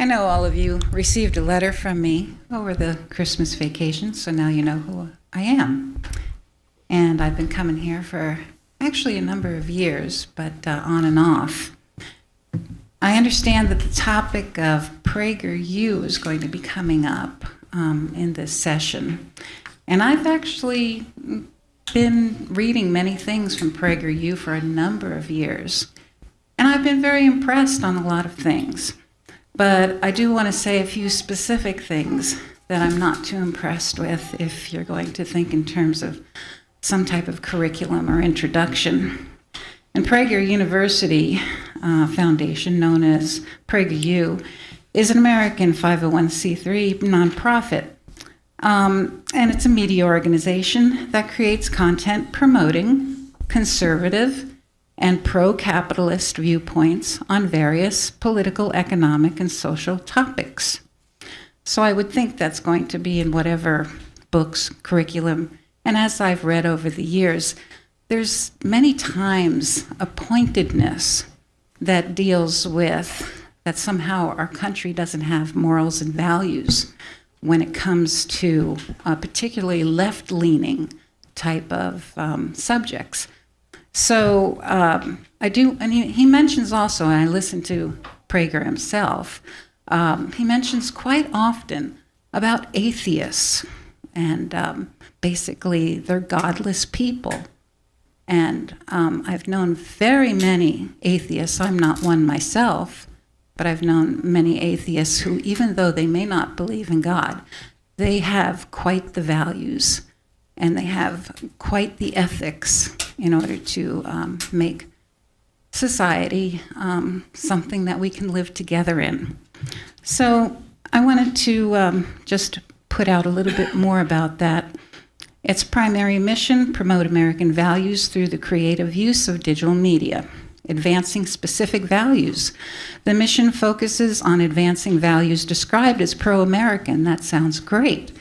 I know all of you received a letter from me over the Christmas vacation, so now you know who I am. And I've been coming here for actually a number of years, but on and off. I understand that the topic of Prager U is going to be coming up in this session. And I've actually been reading many things from Prager U for a number of years. And I've been very impressed on a lot of things. But I do want to say a few specific things that I'm not too impressed with if you're going to think in terms of some type of curriculum or introduction. And Prager University Foundation, known as Prager U, is an American 501c3 nonprofit. And it's a media organization that creates content promoting conservative and pro-capitalist viewpoints on various political, economic, and social topics. So I would think that's going to be in whatever books, curriculum, and as I've read over the years, there's many times a pointedness that deals with that somehow our country doesn't have morals and values when it comes to particularly left-leaning type of subjects. So I do, and he mentions also, and I listened to Prager himself, he mentions quite often about atheists and basically they're godless people. And I've known very many atheists. I'm not one myself, but I've known many atheists who, even though they may not believe in God, they have quite the values and they have quite the ethics in order to make society something that we can live together in. So I wanted to just put out a little bit more about that. Its primary mission: promote American values through the creative use of digital media, advancing specific values. The mission focuses on advancing values described as pro-American. That sounds great.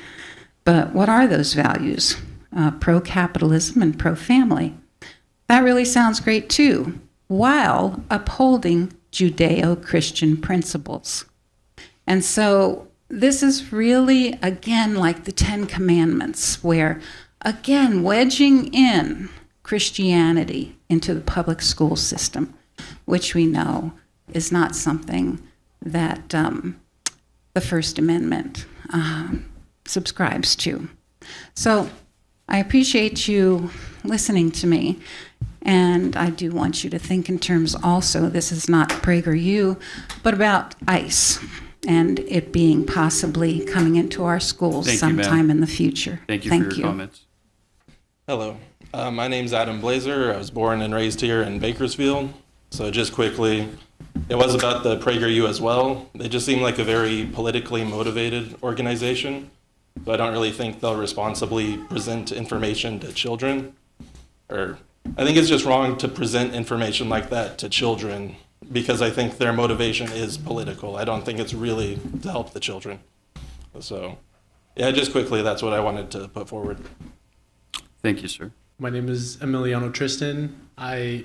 But what are those values? Pro-capitalism and pro-family. That really sounds great too, while upholding Judeo-Christian principles. And so this is really, again, like the Ten Commandments, where, again, wedging in Christianity into the public school system, which we know is not something that the First Amendment subscribes to. So I appreciate you listening to me, and I do want you to think in terms also, this is not Prager U, but about ICE and it being possibly coming into our schools sometime in the future. Thank you for your comments. Hello, my name's Adam Blazer. I was born and raised here in Bakersfield. So just quickly, it was about the Prager U as well. They just seem like a very politically motivated organization. So I don't really think they'll responsibly present information to children. Or I think it's just wrong to present information like that to children because I think their motivation is political. I don't think it's really to help the children. So yeah, just quickly, that's what I wanted to put forward. Thank you, sir. My name is Emiliano Tristan. I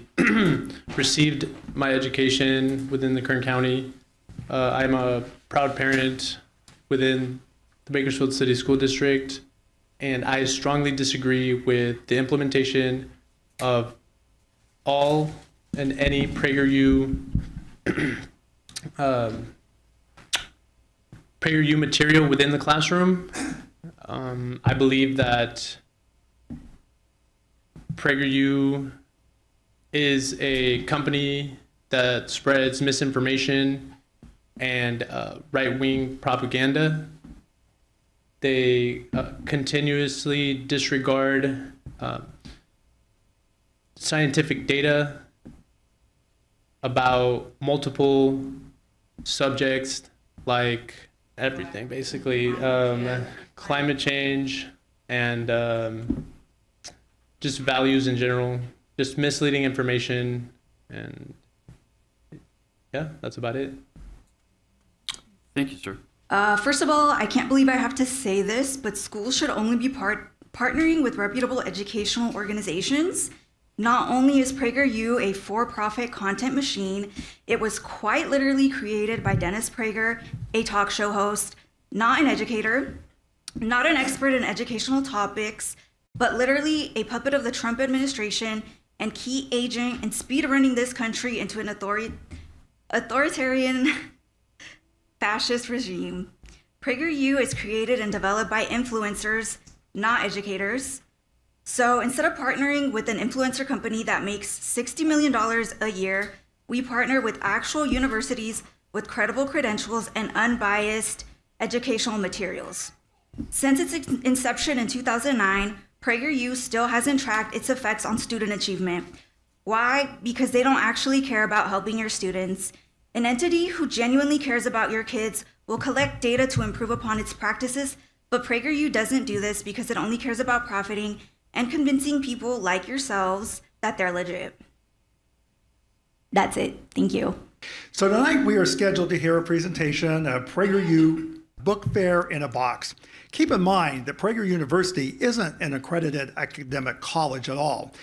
received my education within the Kern County. I'm a proud parent within the Bakersfield City School District, and I strongly disagree with the implementation of all and any Prager U Prager U material within the classroom. I believe that Prager U is a company that spreads misinformation and right-wing propaganda. They continuously disregard scientific data about multiple subjects, like everything, basically. Climate change and just values in general, just misleading information, and yeah, that's about it. Thank you, sir. First of all, I can't believe I have to say this, but schools should only be partnering with reputable educational organizations Not only is Prager U a for-profit content machine, it was quite literally created by Dennis Prager, a talk show host, not an educator, not an expert in educational topics, but literally a puppet of the Trump administration and key agent in speed-running this country into an authoritarian fascist regime. Prager U is created and developed by influencers, not educators. So instead of partnering with an influencer company that makes $60 million a year, we partner with actual universities with credible credentials and unbiased educational materials. Since its inception in 2009, Prager U still hasn't tracked its effects on student achievement. Why? Because they don't actually care about helping your students. An entity who genuinely cares about your kids will collect data to improve upon its practices, but Prager U doesn't do this because it only cares about profiting and convincing people like yourselves that they're legit. That's it. Thank you. So tonight we are scheduled to hear a presentation of Prager U Book Fair in a Box. Keep in mind that Prager University isn't an accredited academic college at all.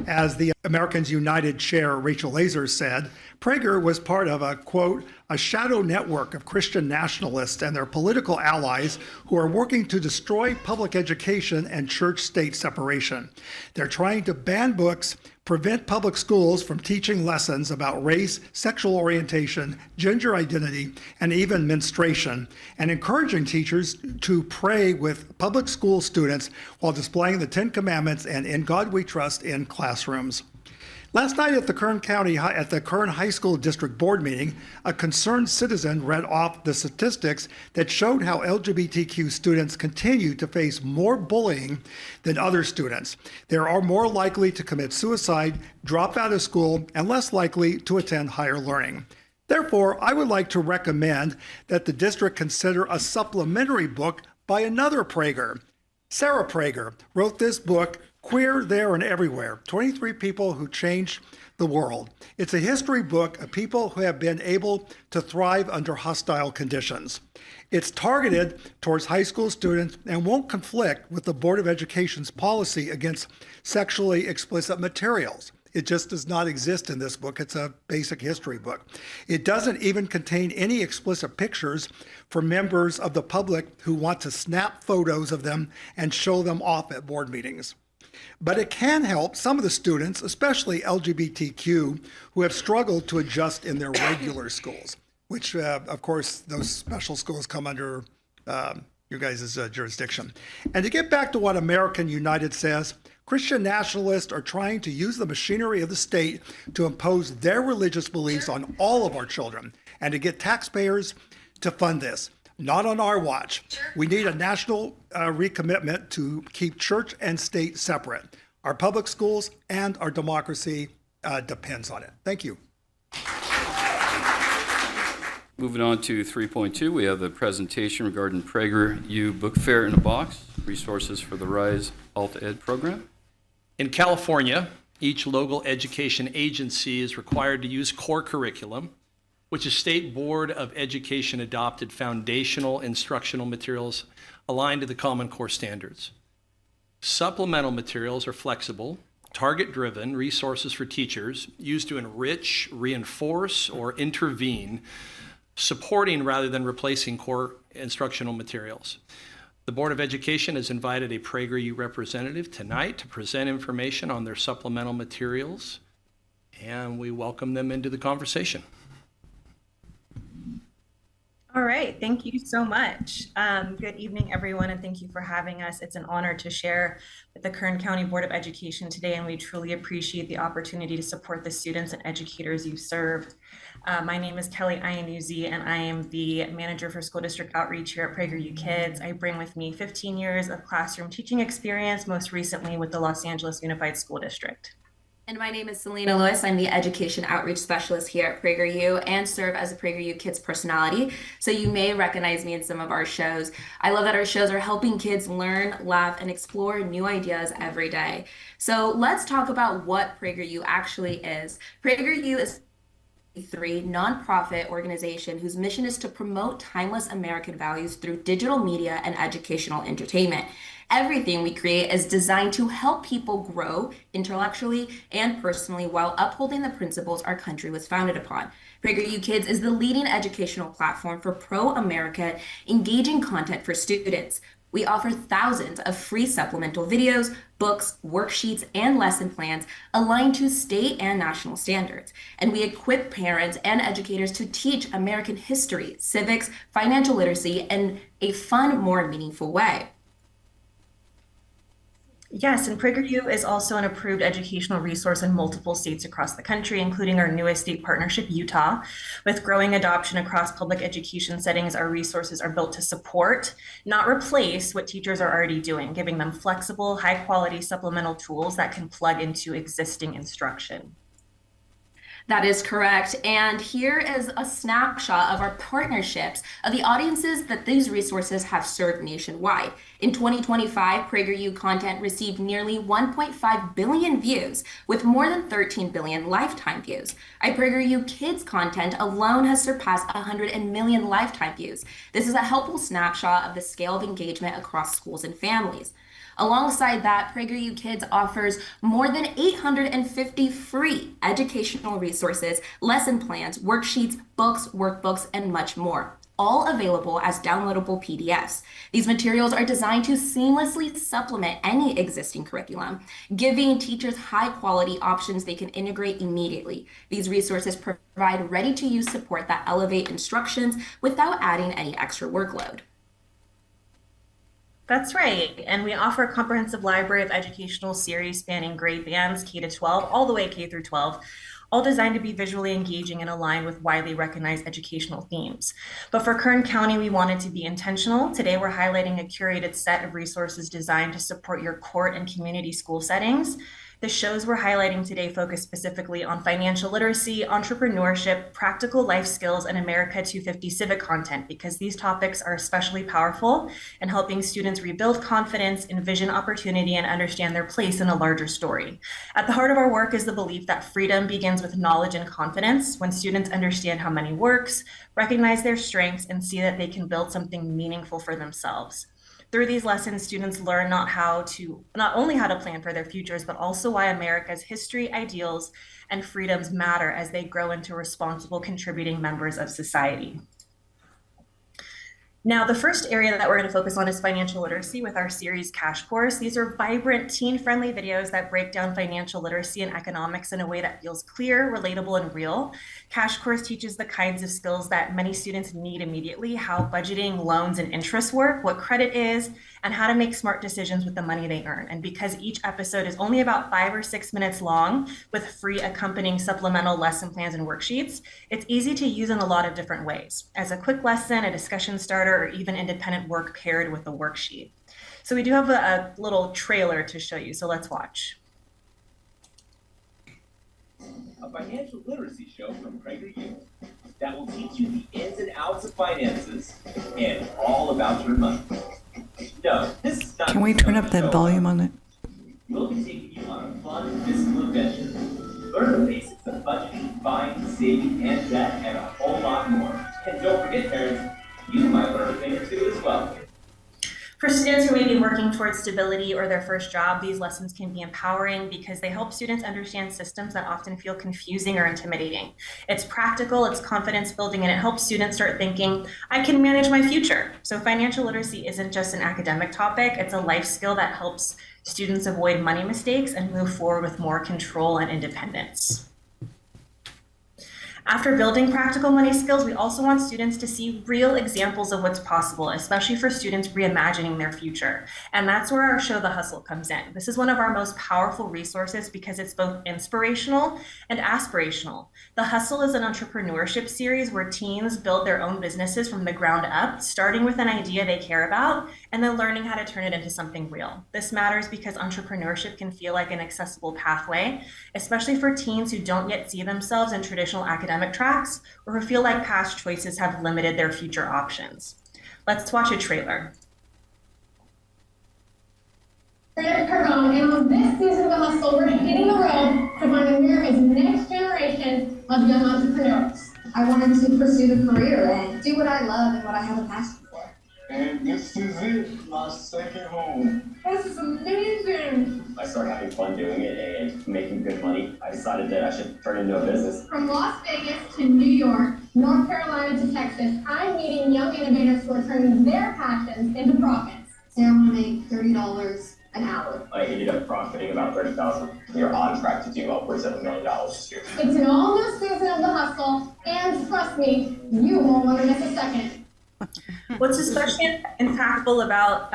As the Americans United chair Rachel Laser said, Prager was part of a, quote, a shadow network of Christian nationalists and their political allies who are working to destroy public education and church-state separation. They're trying to ban books, prevent public schools from teaching lessons about race, sexual orientation, gender identity, and even menstruation, and encouraging teachers to pray with public school students while displaying the Ten Commandments and In God We Trust in classrooms. Last night at the Kern High School District Board meeting, a concerned citizen read off the statistics that showed how LGBTQ students continue to face more bullying than other students. They are more likely to commit suicide, drop out of school, and less likely to attend higher learning. Therefore, I would like to recommend that the district consider a supplementary book by another Prager. Sarah Prager wrote this book, Queer, There, and Everywhere, 23 People Who Changed the World. It's a history book of people who have been able to thrive under hostile conditions. It's targeted towards high school students and won't conflict with the Board of Education's policy against sexually explicit materials. It just does not exist in this book. It's a basic history book. It doesn't even contain any explicit pictures for members of the public who want to snap photos of them and show them off at board meetings. But it can help some of the students, especially LGBTQ, who have struggled to adjust in their regular schools, which, of course, those special schools come under your guys' jurisdiction. And to get back to what American United says, Christian nationalists are trying to use the machinery of the state to impose their religious beliefs on all of our children and to get taxpayers to fund this. Not on our watch. We need a national recommitment to keep church and state separate. Our public schools and our democracy depends on it. Thank you. Moving on to 3.2, we have the presentation regarding Prager U Book Fair in a Box, resources for the RISE Alt Ed program. In California, each local education agency is required to use core curriculum, which is State Board of Education adopted foundational instructional materials aligned to the Common Core standards. Supplemental materials are flexible, target-driven resources for teachers used to enrich, reinforce, or intervene, supporting rather than replacing core instructional materials. The Board of Education has invited a Prager U representative tonight to present information on their supplemental materials, and we welcome them into the conversation. All right, thank you so much. Good evening, everyone, and thank you for having us. It's an honor to share with the Kern County Board of Education today, and we truly appreciate the opportunity to support the students and educators you served. My name is Kelly Iannuzzi, and I am the manager for school district outreach here at Prager U Kids. I bring with me 15 years of classroom teaching experience, most recently with the Los Angeles Unified School District. And my name is Selena Lewis. I'm the Education Outreach Specialist here at Prager U and serve as a Prager U Kids personality. So you may recognize me in some of our shows. I love that our shows are helping kids learn, laugh, and explore new ideas every day. So let's talk about what Prager U actually is. Prager U is nonprofit organization whose mission is to promote timeless American values through digital media and educational entertainment. Everything we create is designed to help people grow intellectually and personally while upholding the principles our country was founded upon. Prager U Kids is the leading educational platform for pro-America, engaging content for students. We offer thousands of free supplemental videos, books, worksheets, and lesson plans aligned to state and national standards. And we equip parents and educators to teach American history, civics, financial literacy in a fun, more meaningful way. Yes, and Prager U is also an approved educational resource in multiple states across the country, including our newest state partnership, Utah. With growing adoption across public education settings, our resources are built to support, not replace, what teachers are already doing, giving them flexible, high-quality supplemental tools that can plug into existing instruction. That is correct. And here is a snapshot of our partnerships of the audiences that these resources have served nationwide. In 2025, Prager U content received nearly 1.5 billion views with more than 13 billion lifetime views. Prager U Kids content alone has surpassed 100 million lifetime views. This is a helpful snapshot of the scale of engagement across schools and families. Alongside that, Prager U Kids offers more than 850 free educational resources, lesson plans, worksheets, books, workbooks, and much more, all available as downloadable PDFs. These materials are designed to seamlessly supplement any existing curriculum, giving teachers high-quality options they can integrate immediately. These resources provide ready-to-use support that elevate instructions without adding any extra workload. That's right. And we offer a comprehensive library of educational series spanning grade bands K to 12, all the way K through 12, all designed to be visually engaging and aligned with widely recognized educational themes. But for Kern County, we wanted to be intentional. Today, we're highlighting a curated set of resources designed to support your court and community school settings. The shows we're highlighting today focus specifically on financial literacy, entrepreneurship, practical life skills, and America 250 civic content, because these topics are especially powerful in helping students rebuild confidence, envision opportunity, and understand their place in a larger story. At the heart of our work is the belief that freedom begins with knowledge and confidence. When students understand how money works, recognize their strengths, and see that they can build something meaningful for themselves. Through these lessons, students learn not only how to plan for their futures, but also why America's history, ideals, and freedoms matter as they grow into responsible, contributing members of society. Now, the first area that we're going to focus on is financial literacy with our series Cash Course. These are vibrant, teen-friendly videos that break down financial literacy and economics in a way that feels clear, relatable, and real. Cash Course teaches the kinds of skills that many students need immediately: how budgeting, loans, and interest work, what credit is, and how to make smart decisions with the money they earn. And because each episode is only about 5 or 6 minutes long with free accompanying supplemental lesson plans and worksheets, it's easy to use in a lot of different ways, as a quick lesson, a discussion starter, or even independent work paired with a worksheet. So we do have a little trailer to show you, so let's watch. A financial literacy show from Prager U that will teach you the ins and outs of finances and all about your money. No, this is not. Can we turn up that volume on it? We'll be taking you on a fun fiscal adventure. Learn the basics of budgeting, buying, saving, and debt, and a whole lot more. And don't forget, parents, you might learn a thing or two as well. For students who may be working towards stability or their first job, these lessons can be empowering because they help students understand systems that often feel confusing or intimidating. It's practical, it's confidence building, and it helps students start thinking, I can manage my future. So financial literacy isn't just an academic topic, it's a life skill that helps students avoid money mistakes and move forward with more control and independence. After building practical money skills, we also want students to see real examples of what's possible, especially for students reimagining their future. And that's where our show, The Hustle, comes in. This is one of our most powerful resources because it's both inspirational and aspirational. The Hustle is an entrepreneurship series where teens build their own businesses from the ground up, starting with an idea they care about, and then learning how to turn it into something real. This matters because entrepreneurship can feel like an accessible pathway, especially for teens who don't yet see themselves in traditional academic tracks or who feel like past choices have limited their future options. Let's watch a trailer. And on this season of The Hustle, we're hitting the road to find America's next generation of young entrepreneurs. I wanted to pursue the career and do what I love and what I have a passion for. And this is it, my second home. This is amazing! I started having fun doing it and making good money. I decided that I should turn it into a business. From Las Vegas to New York, North Carolina to Texas, I'm meeting young innovators who are turning their passions into profits. Say I want to make $30 an hour. I ended up profiting about $30,000. We are on track to do upwards of $1 million this year. It's an all-new season of the hustle, and trust me, you won't want to miss a second. What's especially impactful about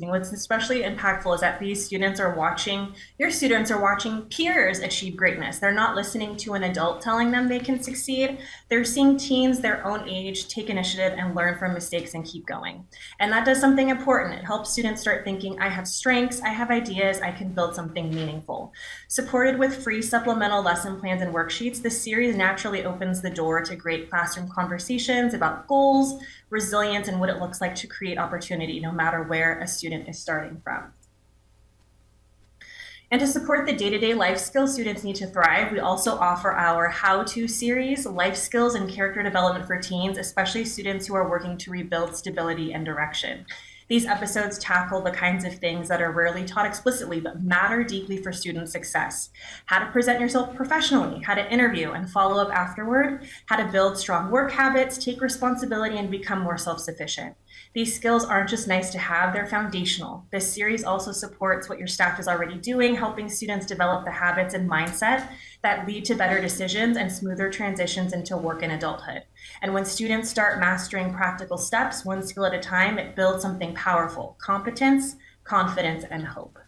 what's especially impactful is that your students are watching peers achieve greatness. They're not listening to an adult telling them they can succeed. They're seeing teens their own age take initiative and learn from mistakes and keep going. And that does something important. It helps students start thinking, I have strengths, I have ideas, I can build something meaningful. Supported with free supplemental lesson plans and worksheets, this series naturally opens the door to great classroom conversations about goals, resilience, and what it looks like to create opportunity no matter where a student is starting from. And to support the day-to-day life skills students need to thrive, we also offer our how-to series, life skills and character development for teens, especially students who are working to rebuild stability and direction. These episodes tackle the kinds of things that are rarely taught explicitly but matter deeply for student success. How to present yourself professionally, how to interview and follow up afterward, how to build strong work habits, take responsibility, and become more self-sufficient. These skills aren't just nice to have, they're foundational. This series also supports what your staff is already doing, helping students develop the habits and mindset that lead to better decisions and smoother transitions into work and adulthood. And when students start mastering practical steps, one skill at a time, it builds something powerful: competence, confidence, and hope.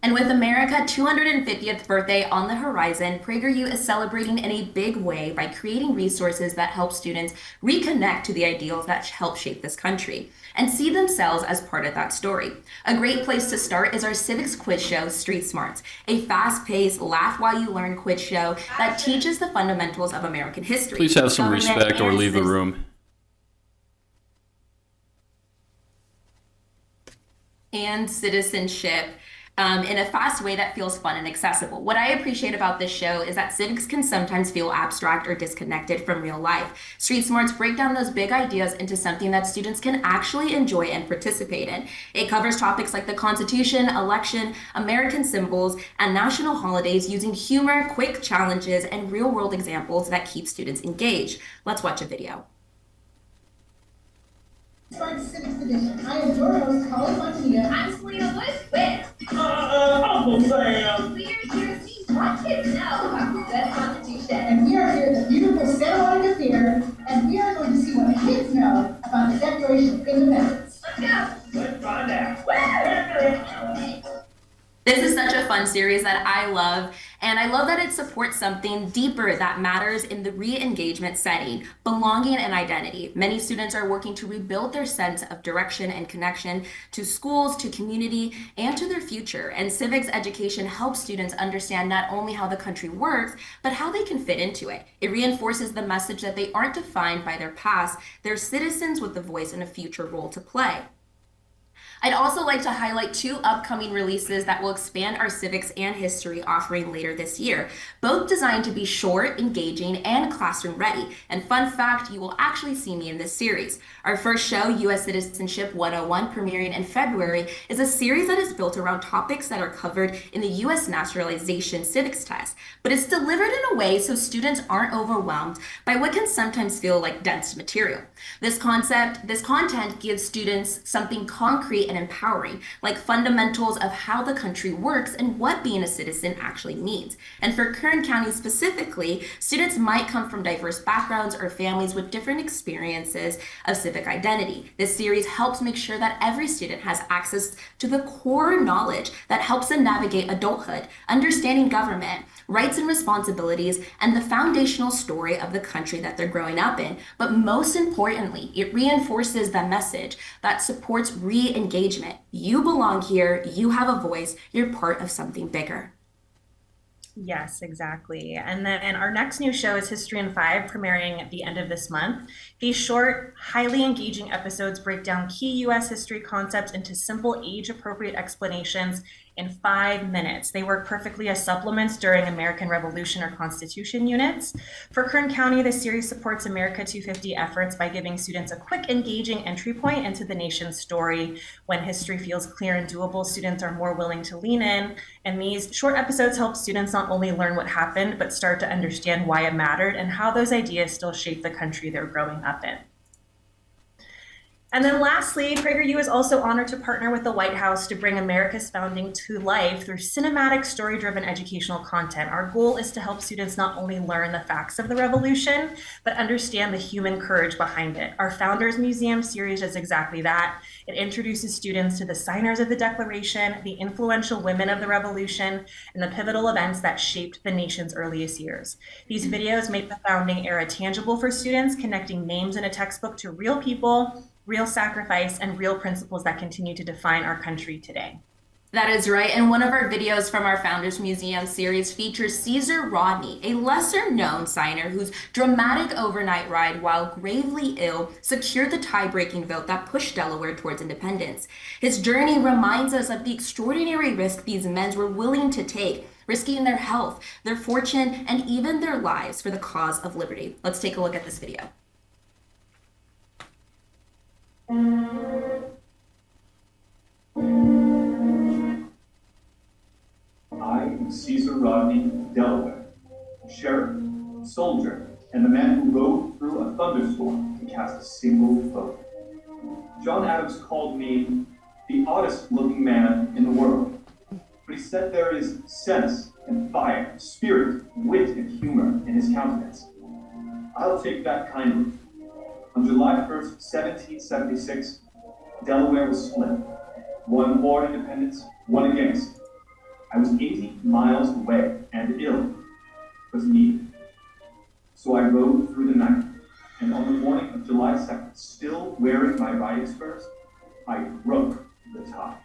And with America's 250th birthday on the horizon, Prager U is celebrating in a big way by creating resources that help students reconnect to the ideals that help shape this country and see themselves as part of that story. A great place to start is our civics quiz show, Street Smarts, a fast-paced, laugh-while-you-learn quiz show that teaches the fundamentals of American history. Please have some government, respect or and leave the room. And citizenship. In a fast way that feels fun and accessible. What I appreciate about this show is that civics can sometimes feel abstract or disconnected from real life. Street Smarts break down those big ideas into something that students can actually enjoy and participate in. It covers topics like the Constitution, election, American symbols, and national holidays using humor, quick challenges, and real-world examples that keep students engaged. Let's watch a video. Civics Edition. I am your host, Colin Montanita. I'm Selena Lewis. Uncle Sam. We are here to teach what kids know about the U.S. Constitution. And we are here at the beautiful Santa Monica Theater, and we are going to see what kids know about the Declaration of Independence. Let's go. Let's find out. This is such a fun series that I love, and I love that it supports something deeper that matters in the re-engagement setting, belonging and identity. Many students are working to rebuild their sense of direction and connection to schools, to community, and to their future. And civics education helps students understand not only how the country works, but how they can fit into it. It reinforces the message that they aren't defined by their past, they're citizens with a voice and a future role to play. I'd also like to highlight 2 upcoming releases that will expand our civics and history offering later this year, both designed to be short, engaging, and classroom ready. And fun fact, you will actually see me in this series. Our first show, U.S. Citizenship 101, premiering in February, is a series that is built around topics that are covered in the U.S. Naturalization Civics Test, but it's delivered in a way so students aren't overwhelmed by what can sometimes feel like dense material. This content gives students something concrete and empowering, like fundamentals of how the country works and what being a citizen actually means. And for Kern County specifically, students might come from diverse backgrounds or families with different experiences of civic identity. This series helps make sure that every student has access to the core knowledge that helps them navigate adulthood, understanding government, rights and responsibilities, and the foundational story of the country that they're growing up in. But most importantly, it reinforces the message that supports re-engagement. You belong here, you have a voice, you're part of something bigger. Yes, exactly. And then our next new show is History in 5, premiering at the end of this month. These short, highly engaging episodes break down key U.S. history concepts into simple, age-appropriate explanations in 5 minutes. They work perfectly as supplements during American Revolution or Constitution units. For Kern County, the series supports America 250 efforts by giving students a quick, engaging entry point into the nation's story. When history feels clear and doable, students are more willing to lean in. And these short episodes help students not only learn what happened, but start to understand why it mattered and how those ideas still shape the country they're growing up in. And then lastly, Prager U is also honored to partner with the White House to bring America's founding to life through cinematic, story-driven educational content. Our goal is to help students not only learn the facts of the revolution, but understand the human courage behind it. Our Founders Museum series does exactly that. It introduces students to the signers of the Declaration, the influential women of the revolution, and the pivotal events that shaped the nation's earliest years. These videos make the founding era tangible for students, connecting names in a textbook to real people, real sacrifice, and real principles that continue to define our country today. That is right, and one of our videos from our Founders Museum series features Caesar Rodney, a lesser-known signer whose dramatic overnight ride while gravely ill secured the tie-breaking vote that pushed Delaware towards independence. His journey reminds us of the extraordinary risk these men were willing to take, risking their health, their fortune, and even their lives for the cause of liberty. Let's take a look at this video. I am Caesar Rodney, Delaware, sheriff, soldier, and the man who rode through a thunderstorm to cast a single vote. John Adams called me the oddest looking man in the world, but he said there is sense and fire, spirit, wit, and humor in his countenance. I'll take that kindly. On July 1st, 1776, Delaware was split. One for independence, one against. I was 80 miles away and ill, but needed. So I rode through the night, and on the morning of July 2nd, still wearing my riding spurs, I broke the tie.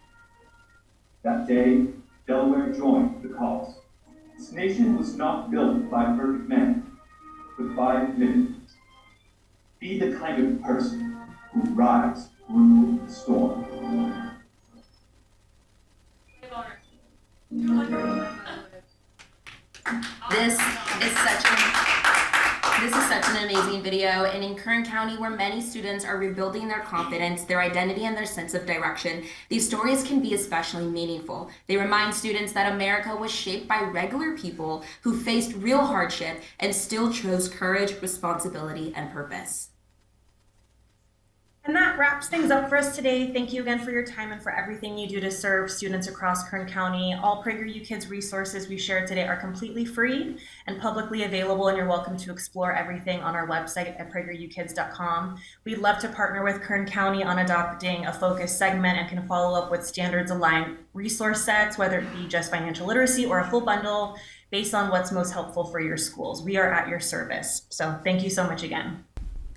That day, Delaware joined the cause. This nation was not built by perfect men, but by committed ones. Be the kind of person who rides through the storm. This is such an amazing video, and in Kern County, where many students are rebuilding their confidence, their identity, and their sense of direction, these stories can be especially meaningful. They remind students that America was shaped by regular people who faced real hardship and still chose courage, responsibility, and purpose. And that wraps things up for us today. Thank you again for your time and for everything you do to serve students across Kern County. All Prager U Kids resources we shared today are completely free and publicly available, and you're welcome to explore everything on our website at pragerukids.com. We'd love to partner with Kern County on adopting a focus segment and can follow up with standards-aligned resource sets, whether it be just financial literacy or a full bundle, based on what's most helpful for your schools. We are at your service. So thank you so much again.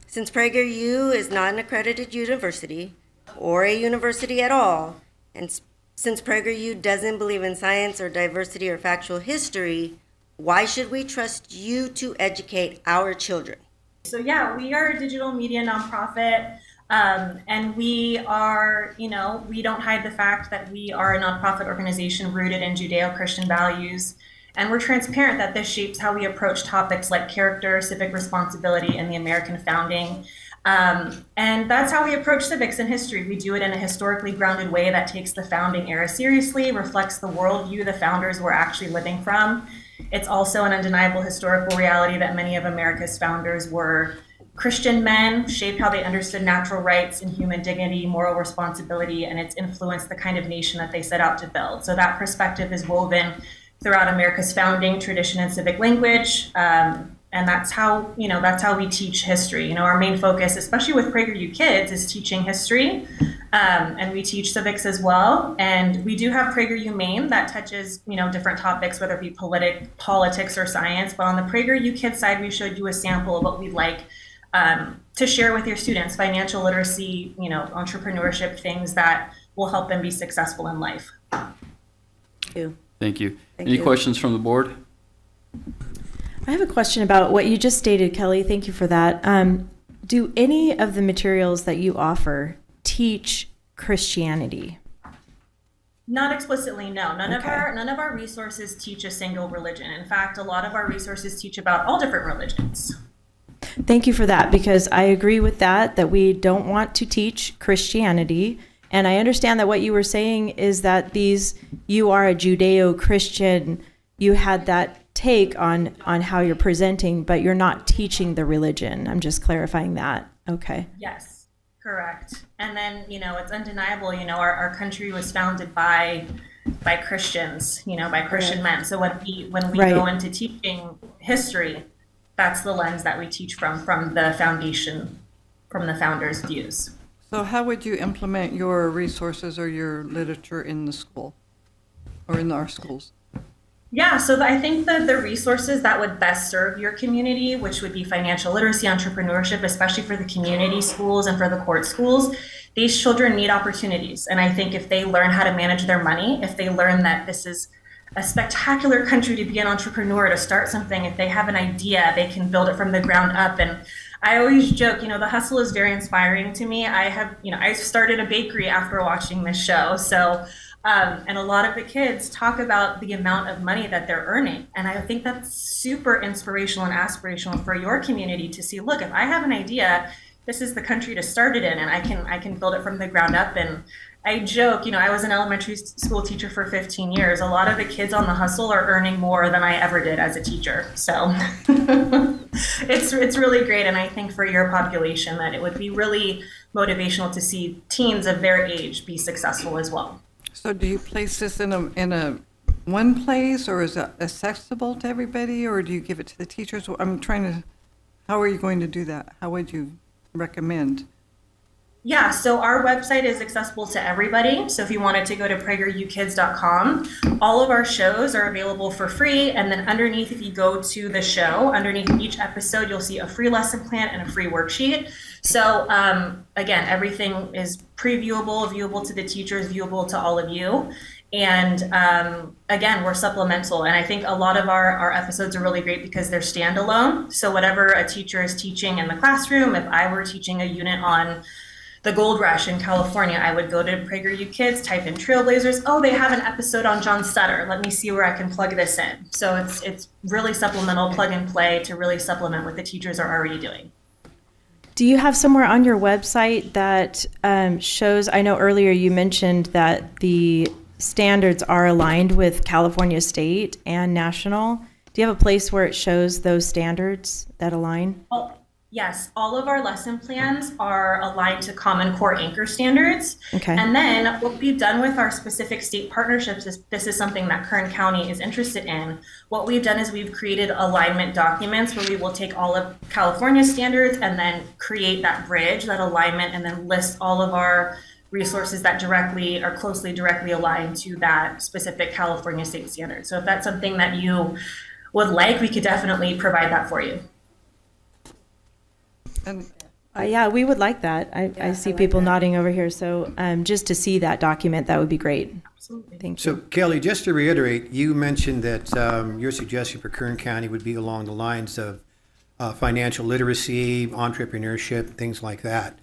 Since Prager U is not an accredited university or a university at all, and since Prager U doesn't believe in science or diversity or factual history, why should we trust you to educate our children? So yeah, we are a digital media nonprofit, and we are, we don't hide the fact that we are a nonprofit organization rooted in Judeo-Christian values. And we're transparent that this shapes how we approach topics like character, civic responsibility, and the American founding. And that's how we approach civics and history. We do it in a historically grounded way that takes the founding era seriously, reflects the worldview the founders were actually living from. It's also an undeniable historical reality that many of America's founders were Christian men, shaped how they understood natural rights and human dignity, moral responsibility, and it's influenced the kind of nation that they set out to build. So that perspective is woven throughout America's founding, tradition, and civic language, and that's how we teach history. Our main focus, especially with Prager U Kids, is teaching history, and we teach civics as well. And we do have Prager U Maine that touches different topics, whether it be politics or science. But on the Prager U Kids side, we showed you a sample of what we'd like to share with your students: financial literacy, entrepreneurship, things that will help them be successful in life. Thank you. Thank you. Thank Any you. questions from the board? I have a question about what you just stated, Kelly. Thank you for that. Do any of the materials that you offer teach Christianity? Not explicitly, no. None Okay. of our resources teach a single religion. In fact, a lot of our resources teach about all different religions. Thank you for that, because I agree with that we don't want to teach Christianity. And I understand that what you were saying is that you are a Judeo-Christian, you had that take on how you're presenting, but you're not teaching the religion. I'm just clarifying that. Okay. Yes, correct. And then, it's undeniable, our country was founded by Christians, by Christian men. So when we Right. go into teaching history, that's the lens that we teach from the foundation, from the founders' views. So how would you implement your resources or your literature in the school or in our schools? Yeah, so I think that the resources that would best serve your community, which would be financial literacy, entrepreneurship, especially for the community schools and for the court schools, these children need opportunities. And I think if they learn how to manage their money, if they learn that this is a spectacular country to be an entrepreneur, to start something, if they have an idea, they can build it from the ground up. And I always joke, the hustle is very inspiring to me. I started a bakery after watching this show. So and a lot of the kids talk about the amount of money that they're earning. And I think that's super inspirational and aspirational for your community to see, look, if I have an idea, this is the country to start it in, and I can build it from the ground up. And I joke, I was an elementary school teacher for 15 years. A lot of the kids on the hustle are earning more than I ever did as a teacher. So it's really great. And I think for your population that it would be really motivational to see teens of their age be successful as well. So do you place this in a one place, or is it accessible to everybody, or do you give it to the teachers? How are you going to do that? How would you recommend? Yeah, so our website is accessible to everybody. So if you wanted to go to pragerukids.com, all of our shows are available for free. And then underneath, if you go to the show, underneath each episode, you'll see a free lesson plan and a free worksheet. So again, everything is previewable, viewable to the teachers, viewable to all of you. And again, we're supplemental. And I think a lot of our episodes are really great because they're standalone. So whatever a teacher is teaching in the classroom, if I were teaching a unit on the gold rush in California, I would go to Prager U Kids, type in Trailblazers. Oh, they have an episode on John Sutter. Let me see where I can plug this in. So it's really supplemental, plug and play to really supplement what the teachers are already doing. Do you have somewhere on your website that shows, I know earlier you mentioned that the standards are aligned with California state and national. Do you have a place where it shows those standards that align? Yes, all of our lesson plans are aligned to Common Core Anchor standards. Okay. And then what we've done with our specific state partnerships is this is something that Kern County is interested in. What we've done is we've created alignment documents where we will take all of California standards and then create that bridge, that alignment, and then list all of our resources that directly aligned to that specific California state standard. So if that's something that you would like, we could definitely provide that for you. And Yeah, we would like that. I see people nodding over here. So just to see that document, that would be great. Absolutely. Thank So you. Kelly, just to reiterate, you mentioned that your suggestion for Kern County would be along the lines of financial literacy, entrepreneurship, things like that.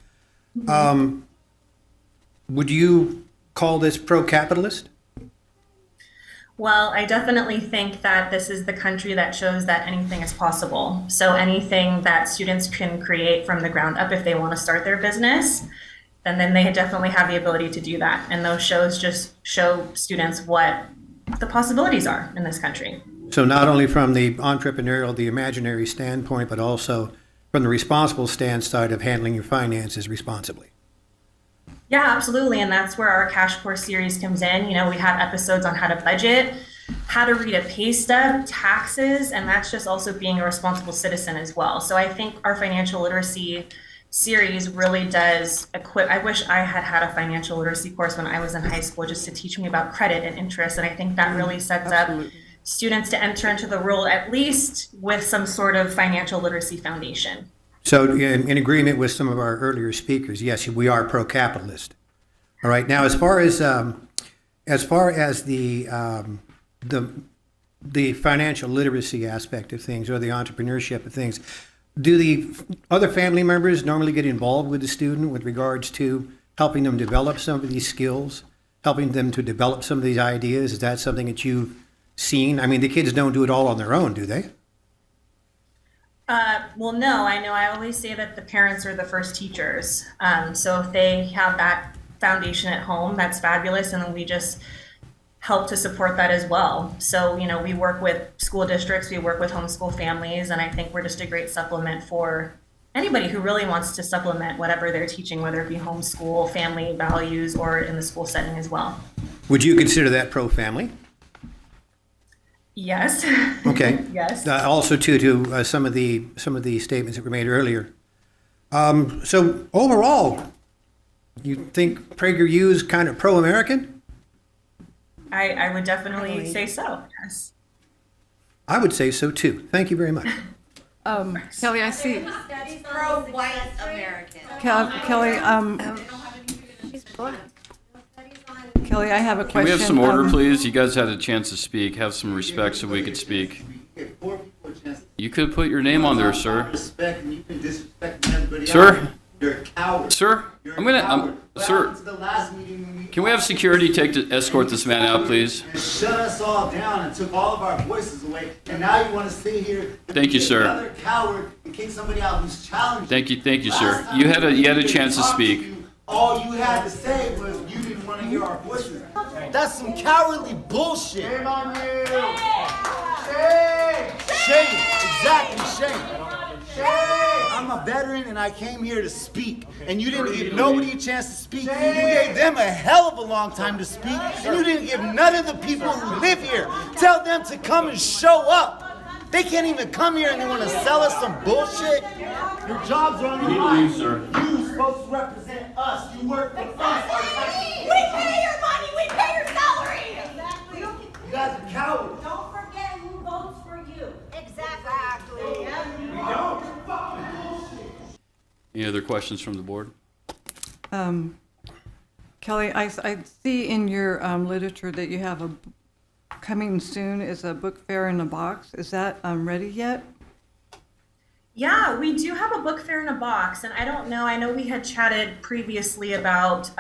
Would you call this pro-capitalist? Well, I definitely think that this is the country that shows that anything is possible. So anything that students can create from the ground up if they want to start their business, then they definitely have the ability to do that. And those shows just show students what the possibilities are in this country. So not only from the entrepreneurial, the imaginary standpoint, but also from the responsible stance side of handling your finances responsibly. Yeah, absolutely. And that's where our Cash Course series comes in. You know, we have episodes on how to budget, how to read a pay stub, taxes, and that's just also being a responsible citizen as well. So I think our financial literacy series really does equip. I wish I had had a financial literacy course when I was in high school just to teach me about credit and interest. And I think that really sets up students to enter into the world at least with some sort of financial literacy foundation. So in agreement with some of our earlier speakers, yes, we are pro-capitalist. All right. Now, as far as the financial literacy aspect of things or the entrepreneurship of things, do the other family members normally get involved with the student with regards to helping them develop some of these skills helping them to develop some of these ideas? Is that something that you've seen? I mean, the kids don't do it all on their own, do they? Well, no, I know I always say that the parents are the first teachers. So if they have that foundation at home, that's fabulous. And then we just help to support that as well. So, you know, we work with school districts, we work with homeschool families, and I think we're just a great supplement for anybody who really wants to supplement whatever they're teaching, whether it be homeschool, family values, or in the school setting as well. Would you consider that pro-family? Yes. Okay. Yes. Also, to some of the statements that were made earlier. So overall, you think Prager U is kind of pro-American? I would definitely say so. Yes. I would say so too. Thank you very much. Kelly, I see. Pro-white American. Kelly, She's black. Kelly, I have a question. Can we have some order, please? You guys had a chance to speak. Have some respect so we could speak. You could put your name on there, sir. Sir? You're a coward. Sir? Sir, can we have security escort this man out, please? And shut us all down and took all of our voices away, and now you want to sit here and Thank you, be sir. another coward and kick somebody out who's challenging. Thank you, sir. You had a chance to speak. All you had to say was you didn't want to hear our voices. That's some cowardly bullshit. Shame on you. Shame. Shame. Exactly, shame. I'm a veteran and I came here to speak, and you didn't give nobody a chance to speak. You gave them a hell of a long time to speak, and you didn't give none of the people who live here. Tell them to come and show up. They can't even come here and they want to sell us some bullshit. Your jobs are on the line. You're supposed to represent us. You work for us. We pay your money. We pay your salary. Exactly. You guys are cowards. Don't forget who votes for you. Exactly. Any other questions from the board? Kelly, I see in your literature that you have coming soon is a book fair in a box. Is that ready yet? Yeah, we do have a book fair in a box, and I don't know, I know we had chatted previously about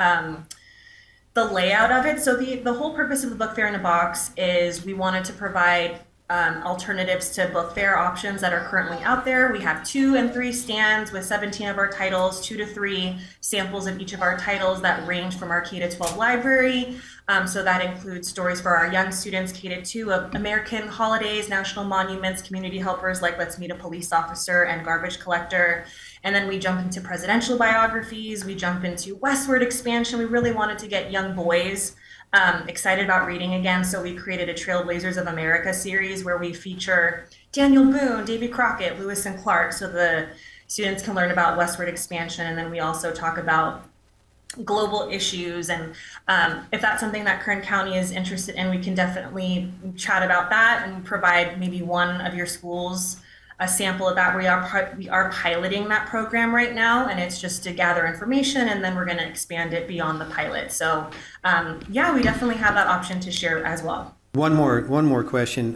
the layout of it. So the whole purpose of the book fair in a box is we wanted to provide alternatives to book fair options that are currently out there. We have 2 and 3 stands with 17 of our titles, 2 to 3 samples of each of our titles that range from our K-12 library. So that includes stories for our young students, K-2, of American holidays, national monuments, community helpers like Let's Meet a Police Officer and Garbage Collector. And then we jump into presidential biographies. We jump into westward expansion. We really wanted to get young boys excited about reading again. So we created a Trailblazers of America series where we feature Daniel Boone, Davy Crockett, Lewis and Clark, so the students can learn about westward expansion. And then we also talk about global issues. And if that's something that Kern County is interested in, we can definitely chat about that and provide maybe one of your schools a sample of that. We are piloting that program right now, and it's just to gather information, and then we're going to expand it beyond the pilot. So yeah, we definitely have that option to share as well. One more question.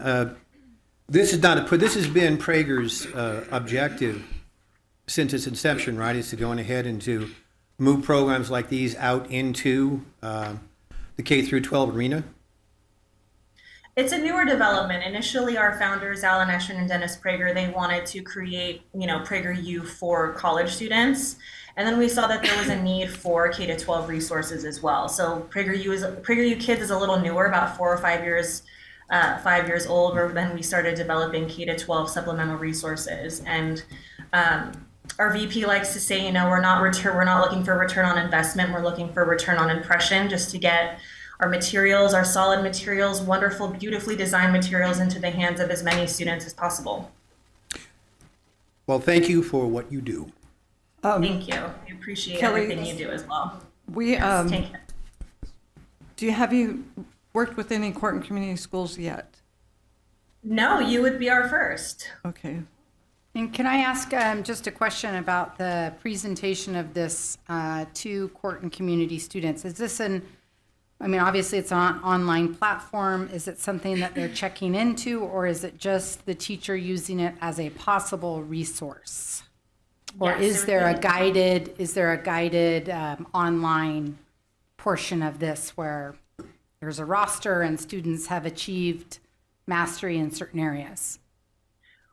This has been Prager's objective since its inception, right? Is to go ahead and to move programs like these out into the K-12 arena. It's a newer development. Initially, our founders, Alan Escher and Dennis Prager, they wanted to create, Prager U for college students. And then we saw that there was a need for K-12 resources as well. So Prager U Kids is a little newer, about 4 or 5 years, 5 years old, where then we started developing K-12 supplemental resources. And our VP likes to say, we're not looking for return on investment. We're looking for return on impression, just to get our materials, our solid materials, wonderful, beautifully designed materials into the hands of as many students as possible. Well, thank you for what you do. Thank you. We appreciate everything you do as well. Have you worked with any Corton Community Schools yet? No, you would be our first. Okay. And can I ask just a question about the presentation of this to Corton community students? Is this obviously it's an online platform. Is it something that they're checking into, or is it just the teacher using it as a possible resource? Or Yes, is there a guided online portion of this where there's a roster and students have achieved mastery in certain areas?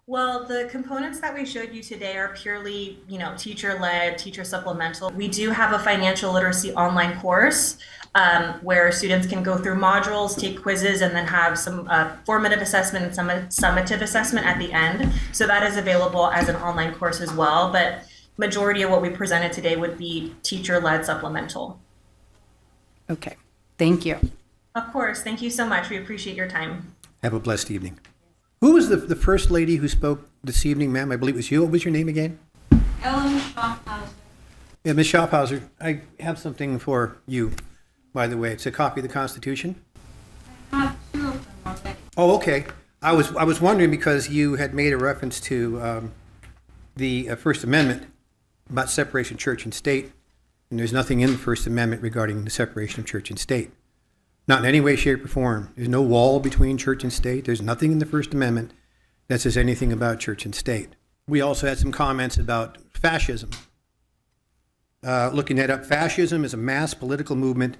Well, the components that we showed you today are purely, teacher-led, teacher supplemental. We do have a financial literacy online course where students can go through modules, take quizzes, and then have some formative assessment and some summative assessment at the end. So that is available as an online course as well. But majority of what we presented today would be teacher-led supplemental. Okay, thank you. Of course, thank you so much. We appreciate your time. Have a blessed evening. Who was the first lady who spoke this evening, ma'am? I believe it was you. What was your name again? Ellen Schofhauser. Yeah, Ms. Schofhauser, I have something for you, by the way. It's a copy of the Constitution. I have two of them already. Oh, okay. I was wondering because you had made a reference to the First Amendment about separation of church and state, and there's nothing in the First Amendment regarding the separation of church and state. Not in any way, shape, or form. There's no wall between church and state. There's nothing in the First Amendment that says anything about church and state. We also had some comments about fascism. Looking that up, fascism is a mass political movement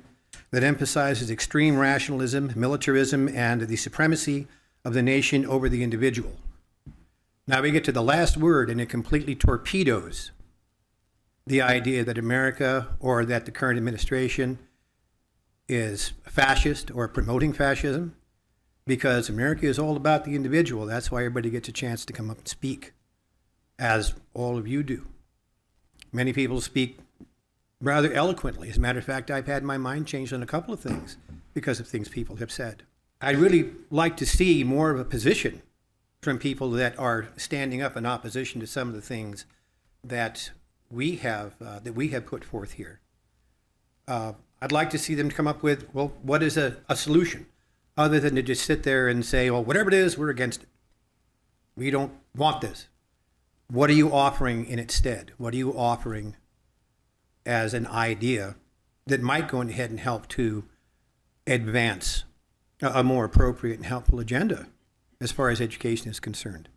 that emphasizes extreme rationalism, militarism, and the supremacy of the nation over the individual. Now we get to the last word, and it completely torpedoes the idea that America or that the current administration is fascist or promoting fascism, because America is all about the individual. That's why everybody gets a chance to come up and speak, as all of you do. Many people speak rather eloquently. As a matter of fact, I've had my mind changed on a couple of things because of things people have said. I'd really like to see more of a position from people that are standing up in opposition to some of the things that we have put forth here. I'd like to see them come up with, well, what is a solution, other than to just sit there and say, well, whatever it is, we're against it. We don't want this. What are you offering in its stead? What are you offering as an idea that might go ahead and help to advance a more appropriate and helpful agenda as far as education is concerned?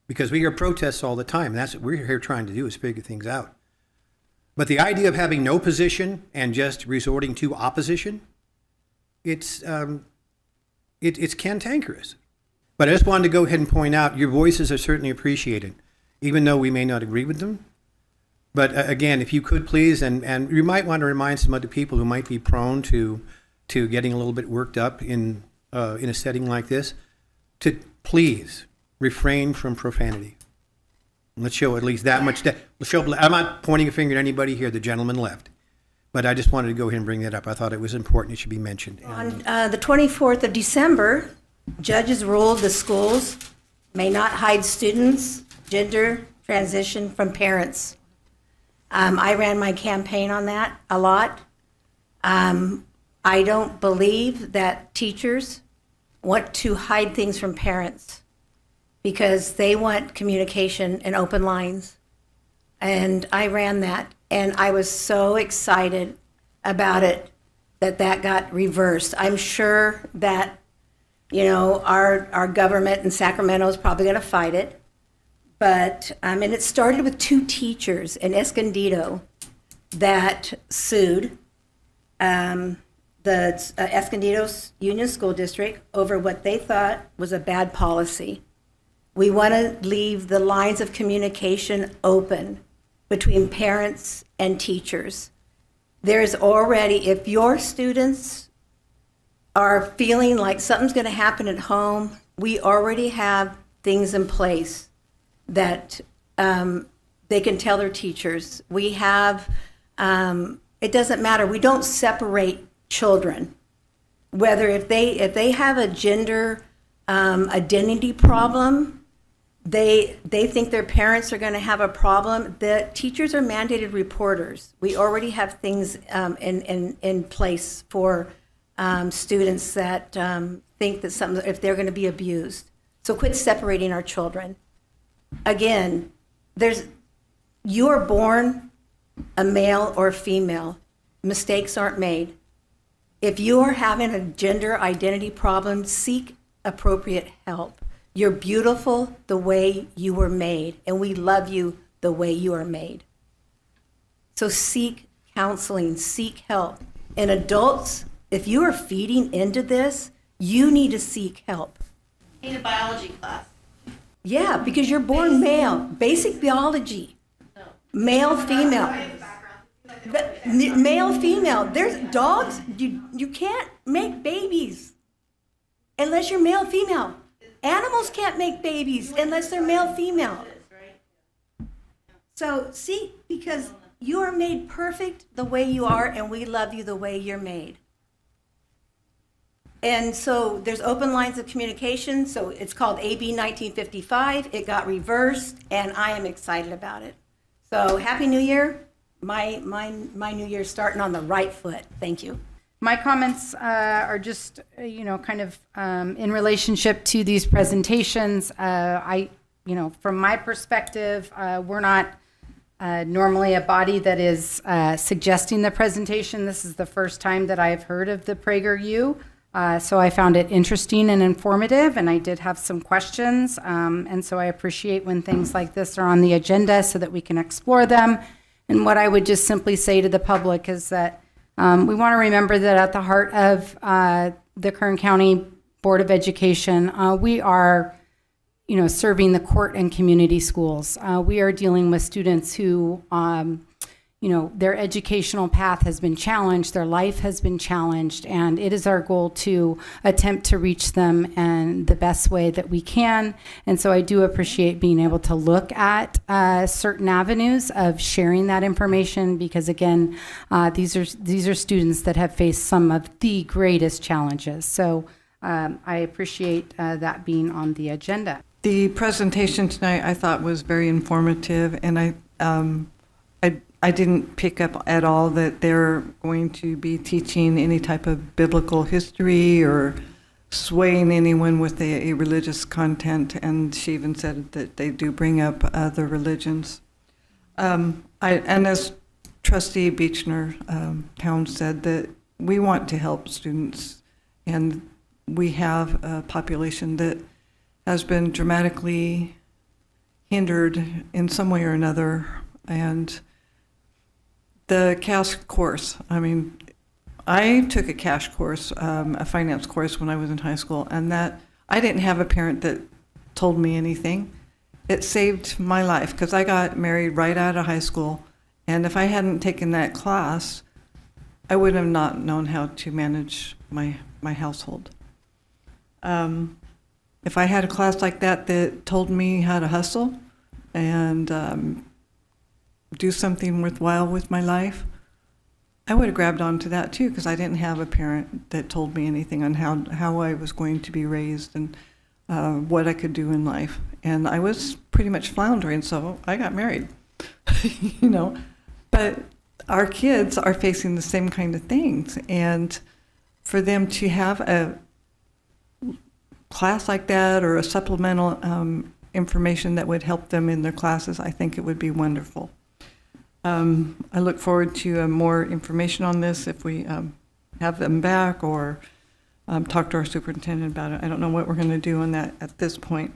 Because we hear protests all the time, and that's what we're here trying to do, is figure things out. But the idea of having no position and just resorting to opposition, it's cantankerous. But I just wanted to go ahead and point out your voices are certainly appreciated, even though we may not agree with them. But again, if you could please, and you might want to remind some other people who might be prone to getting a little bit worked up in a setting like this, to please refrain from profanity. Let's show at least that much. I'm not pointing a finger at anybody here. The gentleman left. But I just wanted to go ahead and bring that up. I thought it was important. It should be mentioned. On the 24th of December, judges ruled the schools may not hide students' gender transition from parents. I ran my campaign on that a lot. I don't believe that teachers want to hide things from parents, because they want communication and open lines. And I ran that, and I was so excited about it that got reversed. I'm sure that, our government in Sacramento is probably going to fight it. But, and it started with two teachers in Escondido that sued the Escondido Union School District over what they thought was a bad policy. We want to leave the lines of communication open between parents and teachers. There's already, if your students are feeling like something's going to happen at home, we already have things in place that they can tell their teachers. We have, it doesn't matter. We don't separate children. Whether if they have a gender identity problem, they think their parents are going to have a problem. The teachers are mandated reporters. We already have things in place for students that think that something, if they're going to be abused. So quit separating our children. Again, you are born a male or a female. Mistakes aren't made. If you are having a gender identity problem, seek appropriate help. You're beautiful the way you were made, and we love you the way you are made. So seek counseling, seek help, And adults, if you are feeding into this, you need to seek help. Need a biology class. Yeah, because you're born male. Basic biology. Male, female. Male, female. There's dogs, you can't make babies unless you're male, female. Animals can't make babies unless they're male, female. So see, because you are made perfect the way you are, and we love you the way you're made. And so there's open lines of communication. So it's called AB 1955. It got reversed, and I am excited about it. So Happy New Year. My New Year's starting on the right foot. Thank you. My comments are just, kind of in relationship to these presentations. From my perspective, we're not normally a body that is suggesting the presentation. This is the first time that I've heard of the Prager U. So I found it interesting and informative, and I did have some questions. And so I appreciate when things like this are on the agenda so that we can explore them. And what I would just simply say to the public is that we want to remember that at the heart of the Kern County Board of Education, we are, serving the court and community schools. We are dealing with students who, their educational path has been challenged, their life has been challenged, and it is our goal to attempt to reach them in the best way that we can. And so I do appreciate being able to look at certain avenues of sharing that information, because again, these are students that have faced some of the greatest challenges. So I appreciate that being on the agenda. The presentation tonight I thought was very informative, and I didn't pick up at all that they're going to be teaching any type of biblical history or swaying anyone with a religious content, and she even said that they do bring up other religions. And as Trustee Beechner Town said, that we want to help students, and we have a population that has been dramatically hindered in some way or another. And the cash course, I took a cash course, a finance course when I was in high school, and that I didn't have a parent that told me anything. It saved my life because I got married right out of high school, and if I hadn't taken that class, I would have not known how to manage my household. If I had a class like that told me how to hustle and do something worthwhile with my life, I would have grabbed onto that too, because I didn't have a parent that told me anything on how I was going to be raised and what I could do in life. And I was pretty much floundering, so I got married, But our kids are facing the same kind of things, and for them to have a class like that or a supplemental information that would help them in their classes, I think it would be wonderful. I look forward to more information on this if we have them back or talk to our superintendent about it. I don't know what we're going to do on that at this point.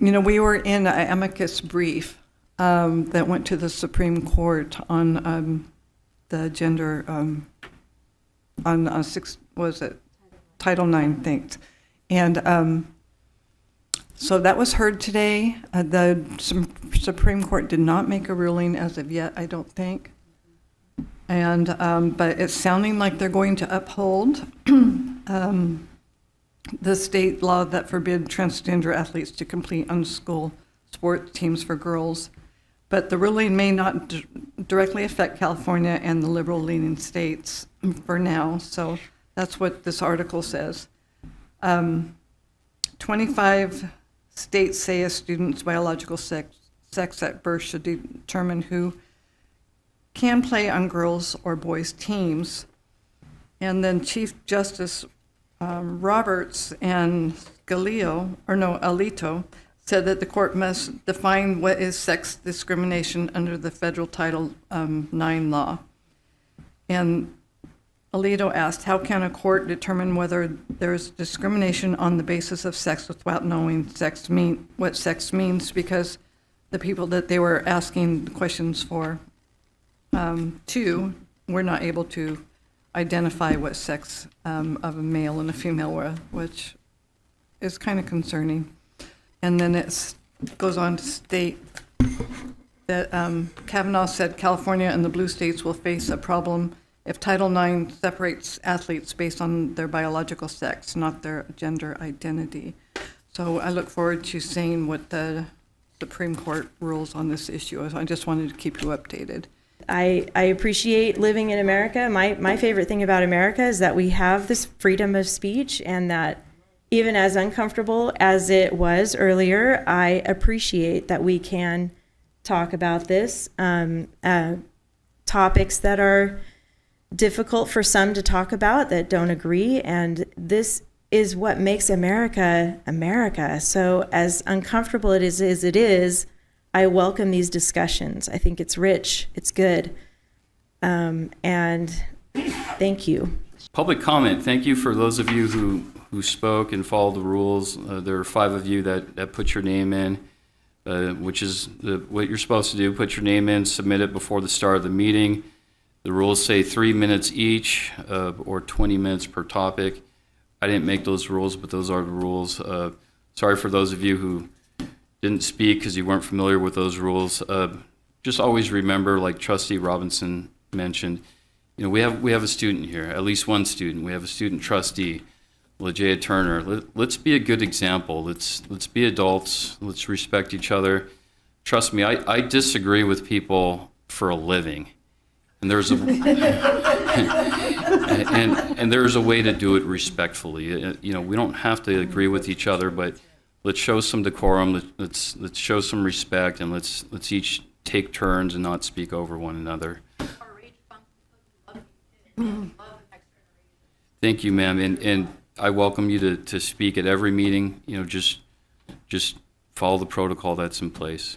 We were in an amicus brief that went to the Supreme Court on the gender, Title IX things. And so that was heard today. The Supreme Court did not make a ruling as of yet, I don't think. And but it's sounding like they're going to uphold the state law that forbid transgender athletes to complete unschooled sports teams for girls. But the ruling may not directly affect California and the liberal-leaning states for now. So that's what this article says. 25 states say a student's biological sex at birth should determine who can play on girls' or boys' teams. And then Chief Justice Roberts and Alito said that the court must define what is sex discrimination under the federal Title IX law. And Alito asked, how can a court determine whether there's discrimination on the basis of sex without knowing what sex means? Because the people that they were asking questions for, were not able to identify what sex of a male and a female were, which is kind of concerning. And then it goes on to state that Kavanaugh said California and the blue states will face a problem if Title IX separates athletes based on their biological sex, not their gender identity. So I look forward to seeing what the Supreme Court rules on this issue. I just wanted to keep you updated. I appreciate living in America. My favorite thing about America is that we have this freedom of speech, and that even as uncomfortable as it was earlier, I appreciate that we can talk about this. Topics that are difficult for some to talk about, that don't agree, and this is what makes America America. So as uncomfortable it is as it is, I welcome these discussions. I think it's rich, it's good, and thank you. Public comment. Thank you for those of you who spoke and followed the rules. There are 5 of you that put your name in, which is what you're supposed to do. Put your name in, submit it before the start of the meeting. The rules say 3 minutes each, or 20 minutes per topic. I didn't make those rules, but those are the rules. Sorry for those of you who didn't speak because you weren't familiar with those rules. Just always remember, like Trustee Robinson mentioned, you know, we have a student here, at least one student. We have a student trustee, LaJaya Turner. Let's be a good example. Let's be adults. Let's respect each other. Trust me, I disagree with people for a living, and there's a and there's a way to do it respectfully. You know, we don't have to agree with each other, but let's show some decorum. Let's show some respect, and let's each take turns and not speak over one another. Thank you, ma'am, and I welcome you to speak at every meeting. You know, just follow the protocol that's in place.